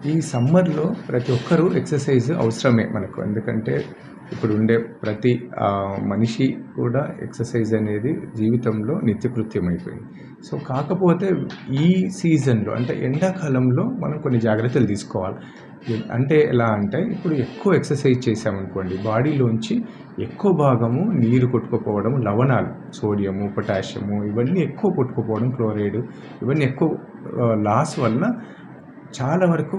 ఈ సమ్మర్‌లో ప్రతి ఒక్కరు ఎక్సర్సైజ్ అవసరమే మనకు. ఎందుకంటే ఇప్పుడు ఉండే ప్రతి మనిషి కూడా ఎక్సర్సైజ్ అనేది జీవితంలో నిత్యకృత్యం అయిపోయింది. సో, కాకపోతే ఈ సీజన్‌లో అంటే ఎండాకాలంలో మనం కొన్ని జాగ్రత్తలు తీసుకోవాలి. అంటే ఎలా అంటే ఇప్పుడు ఎక్కువ ఎక్సర్సైజ్ చేశామనుకోండి బాడీలోంచి ఎక్కువ భాగము నీరు కొట్టుకుపోవడం, లవణాలు సోడియము, పొటాషియము ఇవన్నీ ఎక్కువ కొట్టుకుపోవడం, క్లోరైడ్ ఇవన్నీ ఎక్కువ లాస్ వలన చాలా వరకు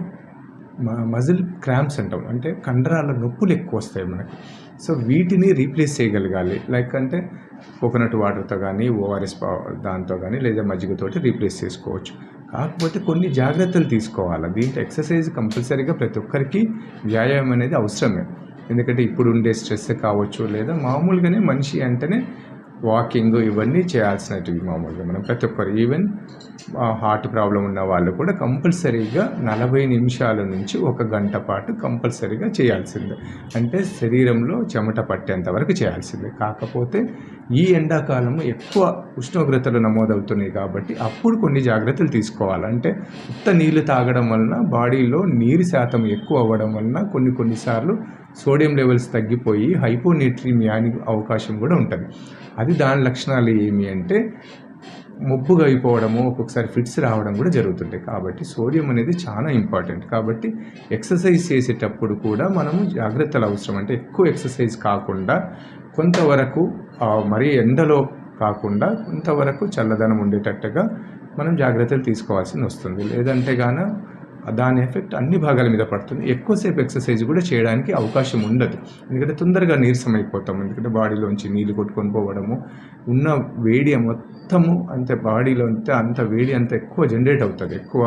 మజిల్ క్రాంప్స్ అంటాం. అంటే కండరాల నొప్పులు ఎక్కువ వస్తాయి మనకి. సో, వీటిని రీప్లేస్ చేయగలగాలి. లైక్ అంటే కోకోనట్ వాటర్‌తో కానీ, ఓఆర్ఎస్ దాంతో కానీ లేదా మజ్జిగతోటి రీప్లేస్ చేసుకోవచ్చు. కాకపోతే కొన్ని జాగ్రత్తలు తీసుకోవాలి. దీంట్లో ఎక్సర్సైజ్ కంపల్సరీగా ప్రతి ఒక్కరికి వ్యాయామం అనేది అవసరమే. ఎందుకంటే ఇప్పుడు ఉండే స్ట్రెస్ కావచ్చు లేదా మామూలుగానే మనిషి అంటేనే వాకింగ్ ఇవన్నీ చేయాల్సినటివి మామూలుగా మనం ప్రతి ఒక్కరు ఈవెన్ హార్ట్ ప్రాబ్లం ఉన్న వాళ్ళు కూడా కంపల్సరీగా 40 నిమిషాల నుంచి 1 గంట పాటు కంపల్సరీగా చేయాల్సిందే. అంటే శరీరంలో చెమట పట్టేంత వరకు చేయాల్సిందే. కాకపోతే ఈ ఎండాకాలం ఎక్కువ ఉష్ణోగ్రతలు నమోదవుతున్నాయి కాబట్టి అప్పుడు కొన్ని జాగ్రత్తలు తీసుకోవాలి. అంటే ఉత్త నీళ్లు తాగడం వలన బాడీలో నీరు శాతం ఎక్కువ అవ్వడం వలన కొన్నిసార్లు సోడియం లెవెల్స్ తగ్గిపోయి హైపోనేట్రీమియానికి అవకాశం కూడా ఉంటుంది. అది దాని లక్షణాలు ఏమి అంటే మొబ్బుగా అయిపోవడము, ఒక్కొక్కసారి ఫిట్స్ రావడం కూడా జరుగుతుంటాయి. కాబట్టి సోడియం అనేది చాలా ఇంపార్టెంట్. కాబట్టి ఎక్సర్సైజ్ చేసేటప్పుడు కూడా మనము జాగ్రత్తలు అవసరం. అంటే ఎక్కువ ఎక్సర్సైజ్ కాకుండా కొంతవరకు మరీ ఎండలో కాకుండా కొంతవరకు చల్లదనం ఉండేటట్టుగా మనం జాగ్రత్తలు తీసుకోవాల్సి వస్తుంది. లేదంటే గాన దాని ఎఫెక్ట్ అన్ని భాగాల మీద పడుతుంది. ఎక్కువసేపు ఎక్సర్సైజ్ కూడా చేయడానికి అవకాశం ఉండదు. ఎందుకంటే తొందరగా నీరసం అయిపోతాం. ఎందుకంటే బాడీలోంచి నీళ్ళు కొట్టుకొని పోవడము, ఉన్న వేడి మొత్తము అంతే బాడీలో అంత వేడి అంత ఎక్కువ జనరేట్ అవుతుంది ఎక్కువ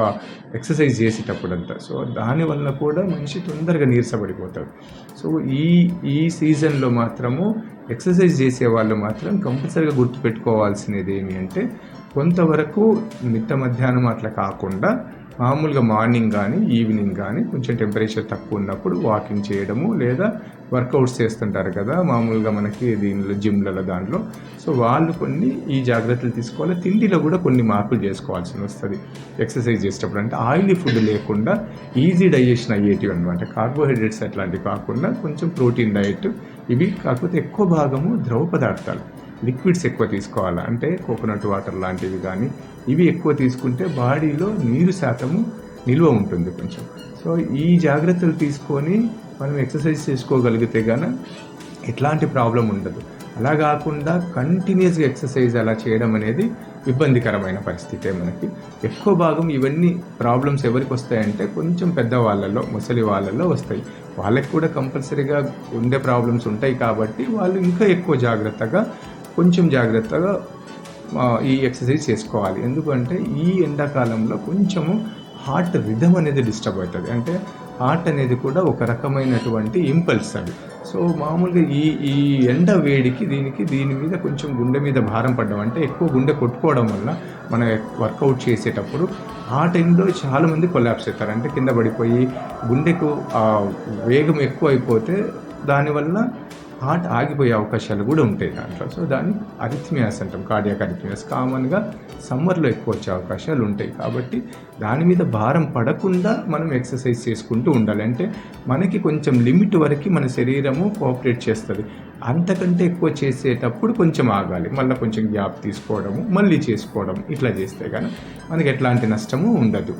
ఎక్సర్సైజ్ చేసేటప్పుడు అంతా. సో, దానివల్ల కూడా మనిషి తొందరగా నీరసపడిపోతాడు. సో, ఈ సీజన్లో మాత్రము ఎక్సర్సైజ్ చేసే వాళ్ళు మాత్రం కంపల్సరీగా గుర్తుపెట్టుకోవాల్సినది ఏమి అంటే కొంతవరకు మిట్ట మధ్యాహ్నం అట్లా కాకుండా మామూలుగా మార్నింగ్ కానీ ఈవినింగ్ కానీ కొంచెం టెంపరేచర్ తక్కువ ఉన్నప్పుడు వాకింగ్ చేయడము లేదా వర్కౌట్స్ చేస్తుంటారు కదా మామూలుగా మనకి దీనిలో జిమ్లలో దాంట్లో. సో, వాళ్ళు కొన్ని ఈ జాగ్రత్తలు తీసుకోవాలి. తిండిలో కూడా కొన్ని మార్పులు చేసుకోవాల్సి వస్తుంది ఎక్సర్సైజ్ చేసేటప్పుడు. అంటే ఆయిలీ ఫుడ్ లేకుండా ఈజీ డైజెషన్ అయ్యేటివి అనమాట. కార్బోహైడ్రేట్స్ అట్లాంటివి కాకుండా కొంచెం ప్రోటీన్ డైట్ ఇవి. కాకపోతే ఎక్కువ భాగము ద్రవ పదార్థాలు లిక్విడ్స్ ఎక్కువ తీసుకోవాలి. అంటే కోకోనట్ వాటర్ లాంటివి కానీ ఇవి ఎక్కువ తీసుకుంటే బాడీలో నీరు శాతము నిల్వ ఉంటుంది కొంచెం. సో, ఈ జాగ్రత్తలు తీసుకొని మనం ఎక్సర్సైజ్ చేసుకోగలిగితే గాన ఎట్లాంటి ప్రాబ్లం ఉండదు. అలా కాకుండా కంటిన్యూస్గా ఎక్సర్సైజ్ అలా చేయడం అనేది ఇబ్బందికరమైన పరిస్థితే మనకి. ఎక్కువ భాగం ఇవన్నీ ప్రాబ్లమ్స్ ఎవరికి వస్తాయంటే కొంచెం పెద్దవాళ్ళలో, ముసలి వాళ్ళలో వస్తాయి. వాళ్ళకి కూడా కంపల్సరీగా ఉండే ప్రాబ్లమ్స్ ఉంటాయి కాబట్టి వాళ్ళు ఇంకా ఎక్కువ కొంచెం జాగ్రత్తగా ఈ ఎక్సర్సైజ్ చేసుకోవాలి. ఎందుకంటే ఈ ఎండాకాలంలో కొంచెము హార్ట్ రిథమ్ అనేది డిస్టర్బ్ అవుతుంది. అంటే హార్ట్ అనేది కూడా ఒక రకమైనటువంటి ఇంపల్స్ అది. సో, మామూలుగా ఈ ఎండ వేడికి దీని మీద కొంచెం గుండె మీద భారం పడడం అంటే ఎక్కువ గుండె కొట్టుకోవడం వల్ల మనం వర్కౌట్ చేసేటప్పుడు ఆ టైంలో చాలామంది కొలాప్స్ అవుతారు. అంటే కింద పడిపోయి గుండెకు వేగం ఎక్కువ అయిపోతే దానివల్ల హార్ట్ ఆగిపోయే అవకాశాలు కూడా ఉంటాయి దాంట్లో. సో, దాన్ని అరిథ్మియాస్ అంటాం, కార్డియాక్ అరిథ్మియాస్. కామన్గా సమ్మర్లో ఎక్కువ వచ్చే అవకాశాలు ఉంటాయి. కాబట్టి దాని మీద భారం పడకుండా మనం ఎక్సర్సైజ్ చేసుకుంటూ ఉండాలి. అంటే మనకి కొంచెం లిమిట్ వరకు మన శరీరము కోఆపరేట్ చేస్తుంది. అంతకంటే ఎక్కువ చేసేటప్పుడు కొంచెం ఆగాలి, మళ్ళీ కొంచెం గ్యాప్ తీసుకోవడము, మళ్ళీ చేసుకోవడం ఇట్లా చేస్తే కానీ మనకి ఎట్లాంటి నష్టము ఉండదు.